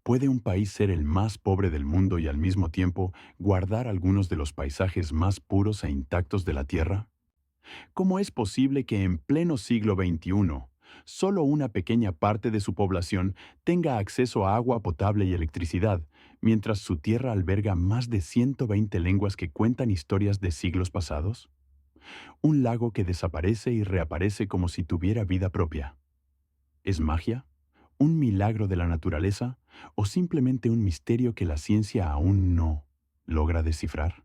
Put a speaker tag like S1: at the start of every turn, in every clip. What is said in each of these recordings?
S1: ¿Puede un país ser el más pobre del mundo y al mismo tiempo guardar algunos de los paisajes más puros e intactos de la Tierra? ¿Cómo es posible que en pleno siglo XXI, solo una pequeña parte de su población tenga acceso a agua potable y electricidad, mientras su tierra alberga más de 120 lenguas que cuentan historias de siglos pasados? Un lago que desaparece y reaparece como si tuviera vida propia. ¿Es magia? ¿Un milagro de la naturaleza? ¿O simplemente un misterio que la ciencia aún no logra descifrar?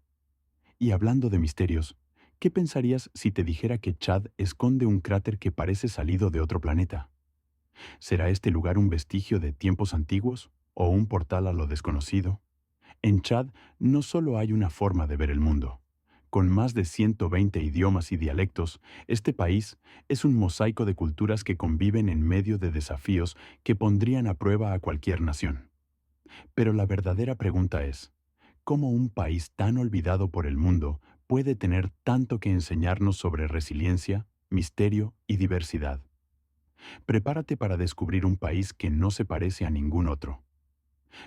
S1: Y hablando de misterios, ¿qué pensarías si te dijera que Chad esconde un cráter que parece salido de otro planeta? ¿Será este lugar un vestigio de tiempos antiguos o un portal a lo desconocido? En Chad no solo hay una forma de ver el mundo. Con más de 120 idiomas y dialectos, este país es un mosaico de culturas que conviven en medio de desafíos que pondrían a prueba a cualquier nación. Pero la verdadera pregunta es, ¿cómo un país tan olvidado por el mundo puede tener tanto que enseñarnos sobre resiliencia, misterio y diversidad? Prepárate para descubrir un país que no se parece a ningún otro.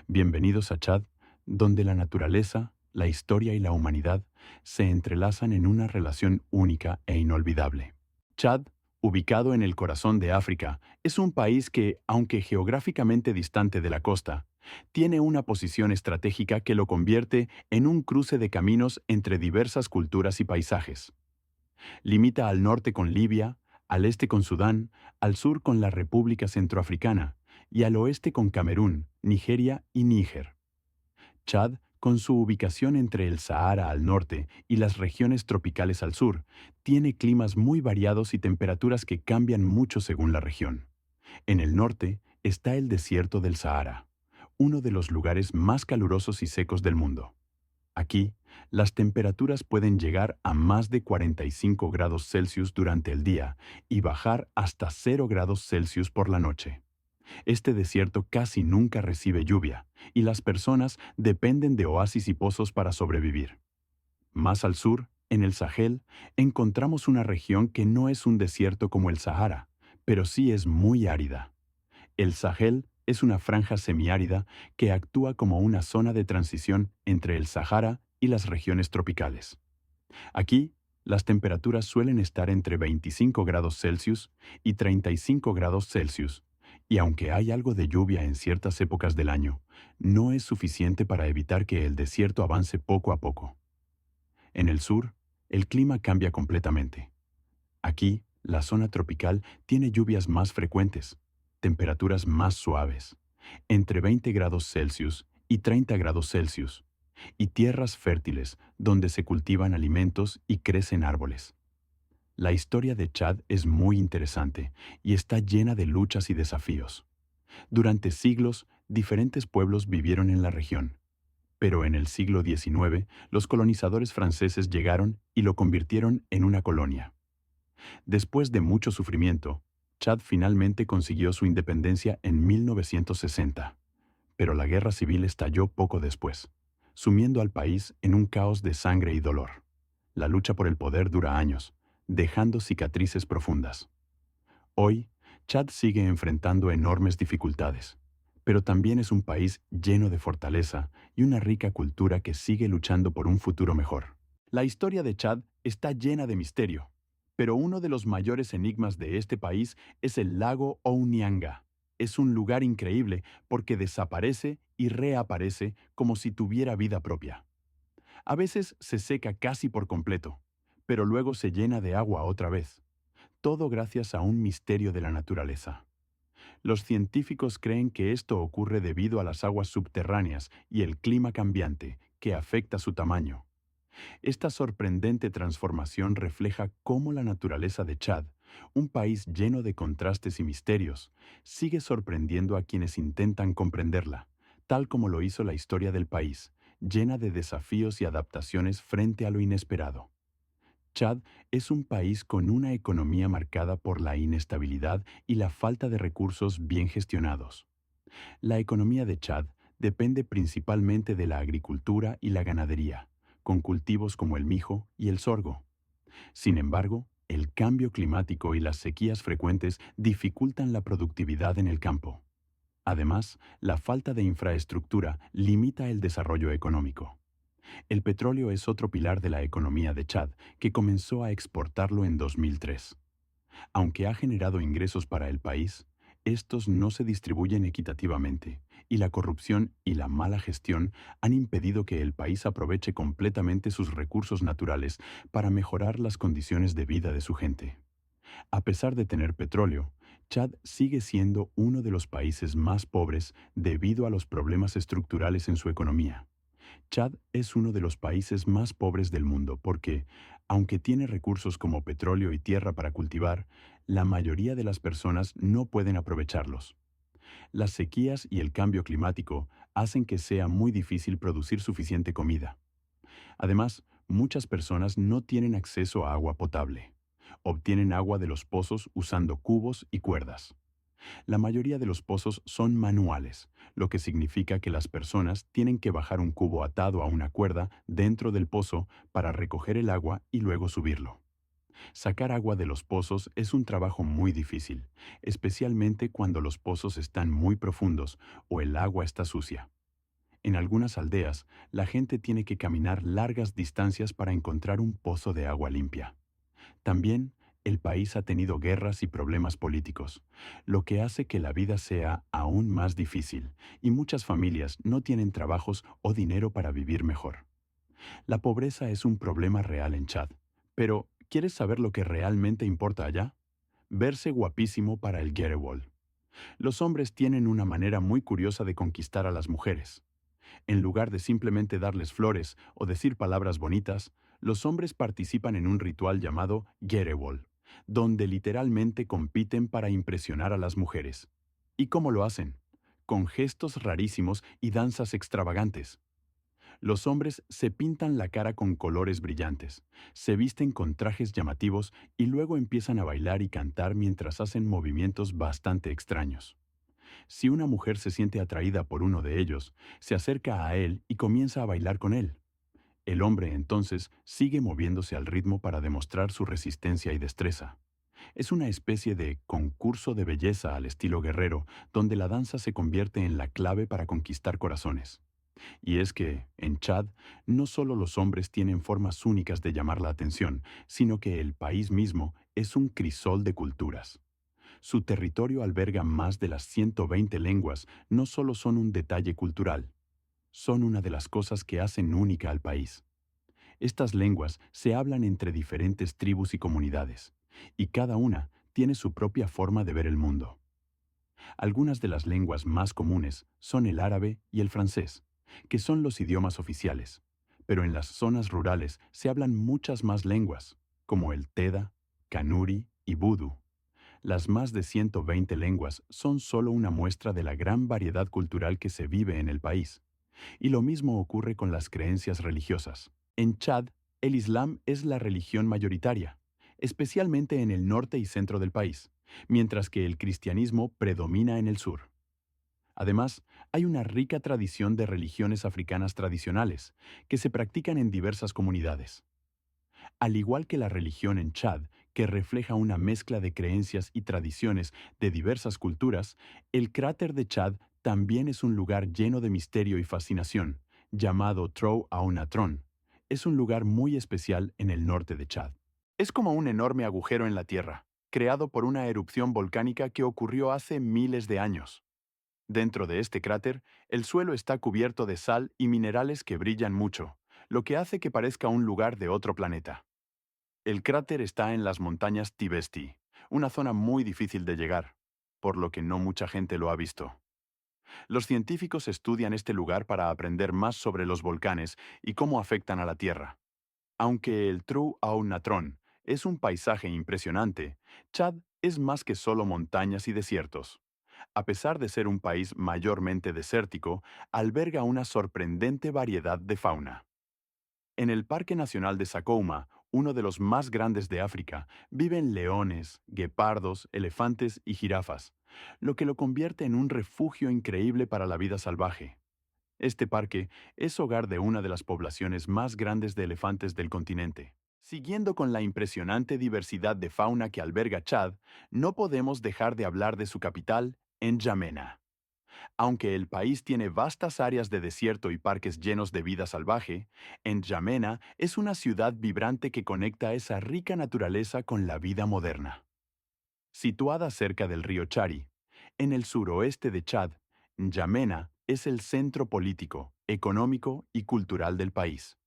S1: Bienvenidos a Chad, donde la naturaleza, la historia y la humanidad se entrelazan en una relación única e inolvidable. Chad, ubicado en el corazón de África, es un país que, aunque geográficamente distante de la costa, tiene una posición estratégica que lo convierte en un cruce de caminos entre diversas culturas y paisajes. Limita al norte con Libia, al este con Sudán, al sur con la República Centroafricana y al oeste con Camerún, Nigeria y Níger. Chad, con su ubicación entre el Sahara al norte y las regiones tropicales al sur, tiene climas muy variados y temperaturas que cambian mucho según la región. En el norte está el desierto del Sahara, uno de los lugares más calurosos y secos del mundo. Aquí, las temperaturas pueden llegar a más de 45 grados Celsius durante el día y bajar hasta 0 grados Celsius por la noche. Este desierto casi nunca recibe lluvia, y las personas dependen de oasis y pozos para sobrevivir. Más al sur, en el Sahel, encontramos una región que no es un desierto como el Sahara, pero sí es muy árida. El Sahel es una franja semiárida que actúa como una zona de transición entre el Sahara y las regiones tropicales. Aquí, las temperaturas suelen estar entre 25 grados Celsius y 35 grados Celsius, y aunque hay algo de lluvia en ciertas épocas del año, no es suficiente para evitar que el desierto avance poco a poco. En el sur, el clima cambia completamente. Aquí, la zona tropical tiene lluvias más frecuentes, temperaturas más suaves, entre 20 grados Celsius y 30 grados Celsius, y tierras fértiles donde se cultivan alimentos y crecen árboles. La historia de Chad es muy interesante y está llena de luchas y desafíos. Durante siglos, diferentes pueblos vivieron en la región, pero en el siglo XIX, los colonizadores franceses llegaron y lo convirtieron en una colonia. Después de mucho sufrimiento, Chad finalmente consiguió su independencia en 1960, pero la guerra civil estalló poco después, sumiendo al país en un caos de sangre y dolor. La lucha por el poder dura años, dejando cicatrices profundas. Hoy, Chad sigue enfrentando enormes dificultades, pero también es un país lleno de fortaleza y una rica cultura que sigue luchando por un futuro mejor. La historia de Chad está llena de misterio, pero uno de los mayores enigmas de este país es el lago Ounianga. Es un lugar increíble porque desaparece y reaparece como si tuviera vida propia. A veces se seca casi por completo, pero luego se llena de agua otra vez. Todo gracias a un misterio de la naturaleza. Los científicos creen que esto ocurre debido a las aguas subterráneas y el clima cambiante, que afecta su tamaño. Esta sorprendente transformación refleja cómo la naturaleza de Chad, un país lleno de contrastes y misterios, sigue sorprendiendo a quienes intentan comprenderla, tal como lo hizo la historia del país, llena de desafíos y adaptaciones frente a lo inesperado. Chad es un país con una economía marcada por la inestabilidad y la falta de recursos bien gestionados. La economía de Chad depende principalmente de la agricultura y la ganadería, con cultivos como el mijo y el sorgo. Sin embargo, el cambio climático y las sequías frecuentes dificultan la productividad en el campo. Además, la falta de infraestructura limita el desarrollo económico. El petróleo es otro pilar de la economía de Chad, que comenzó a exportarlo en 2003. Aunque ha generado ingresos para el país, estos no se distribuyen equitativamente, y la corrupción y la mala gestión han impedido que el país aproveche completamente sus recursos naturales para mejorar las condiciones de vida de su gente. A pesar de tener petróleo, Chad sigue siendo uno de los países más pobres debido a los problemas estructurales en su economía. Chad es uno de los países más pobres del mundo porque, aunque tiene recursos como petróleo y tierra para cultivar, la mayoría de las personas no pueden aprovecharlos. Las sequías y el cambio climático hacen que sea muy difícil producir suficiente comida. Además, muchas personas no tienen acceso a agua potable. Obtienen agua de los pozos usando cubos y cuerdas. La mayoría de los pozos son manuales, lo que significa que las personas tienen que bajar un cubo atado a una cuerda dentro del pozo para recoger el agua y luego subirlo. Sacar agua de los pozos es un trabajo muy difícil, especialmente cuando los pozos están muy profundos o el agua está sucia. En algunas aldeas, la gente tiene que caminar largas distancias para encontrar un pozo de agua limpia. También, el país ha tenido guerras y problemas políticos, lo que hace que la vida sea aún más difícil, y muchas familias no tienen trabajos o dinero para vivir mejor. La pobreza es un problema real en Chad, pero ¿quieres saber lo que realmente importa allá? Verse guapísimo para el Gerewol. Los hombres tienen una manera muy curiosa de conquistar a las mujeres. En lugar de simplemente darles flores o decir palabras bonitas, los hombres participan en un ritual llamado Gerewol, donde literalmente compiten para impresionar a las mujeres. ¿Y cómo lo hacen? Con gestos rarísimos y danzas extravagantes. Los hombres se pintan la cara con colores brillantes, se visten con trajes llamativos y luego empiezan a bailar y cantar mientras hacen movimientos bastante extraños. Si una mujer se siente atraída por uno de ellos, se acerca a él y comienza a bailar con él. El hombre entonces sigue moviéndose al ritmo para demostrar su resistencia y destreza. Es una especie de concurso de belleza al estilo guerrero, donde la danza se convierte en la clave para conquistar corazones. Y es que, en Chad, no solo los hombres tienen formas únicas de llamar la atención, sino que el país mismo es un crisol de culturas. Su territorio alberga más de las 120 lenguas, no solo son un detalle cultural, son una de las cosas que hacen única al país. Estas lenguas se hablan entre diferentes tribus y comunidades, y cada una tiene su propia forma de ver el mundo. Algunas de las lenguas más comunes son el árabe y el francés, que son los idiomas oficiales, pero en las zonas rurales se hablan muchas más lenguas, como el teda, kanuri y budú. Las más de 120 lenguas son solo una muestra de la gran variedad cultural que se vive en el país. Y lo mismo ocurre con las creencias religiosas. En Chad, el Islam es la religión mayoritaria, especialmente en el norte y centro del país, mientras que el cristianismo predomina en el sur. Además, hay una rica tradición de religiones africanas tradicionales, que se practican en diversas comunidades. Al igual que la religión en Chad, que refleja una mezcla de creencias y tradiciones de diversas culturas, el cráter de Chad también es un lugar lleno de misterio y fascinación, llamado Trou au Natron. Es un lugar muy especial en el norte de Chad. Es como un enorme agujero en la tierra, creado por una erupción volcánica que ocurrió hace miles de años. Dentro de este cráter, el suelo está cubierto de sal y minerales que brillan mucho, lo que hace que parezca un lugar de otro planeta. El cráter está en las montañas Tibesti, una zona muy difícil de llegar, por lo que no mucha gente lo ha visto. Los científicos estudian este lugar para aprender más sobre los volcanes y cómo afectan a la Tierra. Aunque el Trou au Natron es un paisaje impresionante, Chad es más que solo montañas y desiertos. A pesar de ser un país mayormente desértico, alberga una sorprendente variedad de fauna. En el Parque Nacional de Sakouma, uno de los más grandes de África, viven leones, guepardos, elefantes y jirafas, lo que lo convierte en un refugio increíble para la vida salvaje. Este parque es hogar de una de las poblaciones más grandes de elefantes del continente. Siguiendo con la impresionante diversidad de fauna que alberga Chad, no podemos dejar de hablar de su capital, N'Djamena. Aunque el país tiene vastas áreas de desierto y parques llenos de vida salvaje, N'Djamena es una ciudad vibrante que conecta esa rica naturaleza con la vida moderna. Situada cerca del río Chari, en el suroeste de Chad, N'Djamena es el centro político, económico y cultural del país.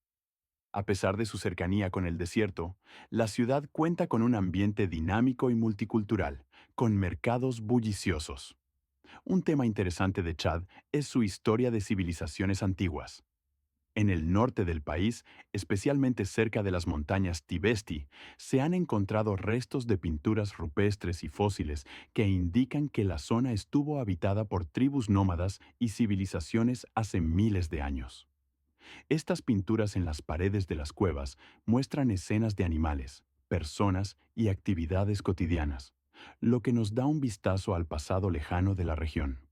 S1: A pesar de su cercanía con el desierto, la ciudad cuenta con un ambiente dinámico y multicultural, con mercados bulliciosos. Un tema interesante de Chad es su historia de civilizaciones antiguas. En el norte del país, especialmente cerca de las montañas Tibesti, se han encontrado restos de pinturas rupestres y fósiles que indican que la zona estuvo habitada por tribus nómadas y civilizaciones hace miles de años. Estas pinturas en las paredes de las cuevas muestran escenas de animales, personas y actividades cotidianas, lo que nos da un vistazo al pasado lejano de la región.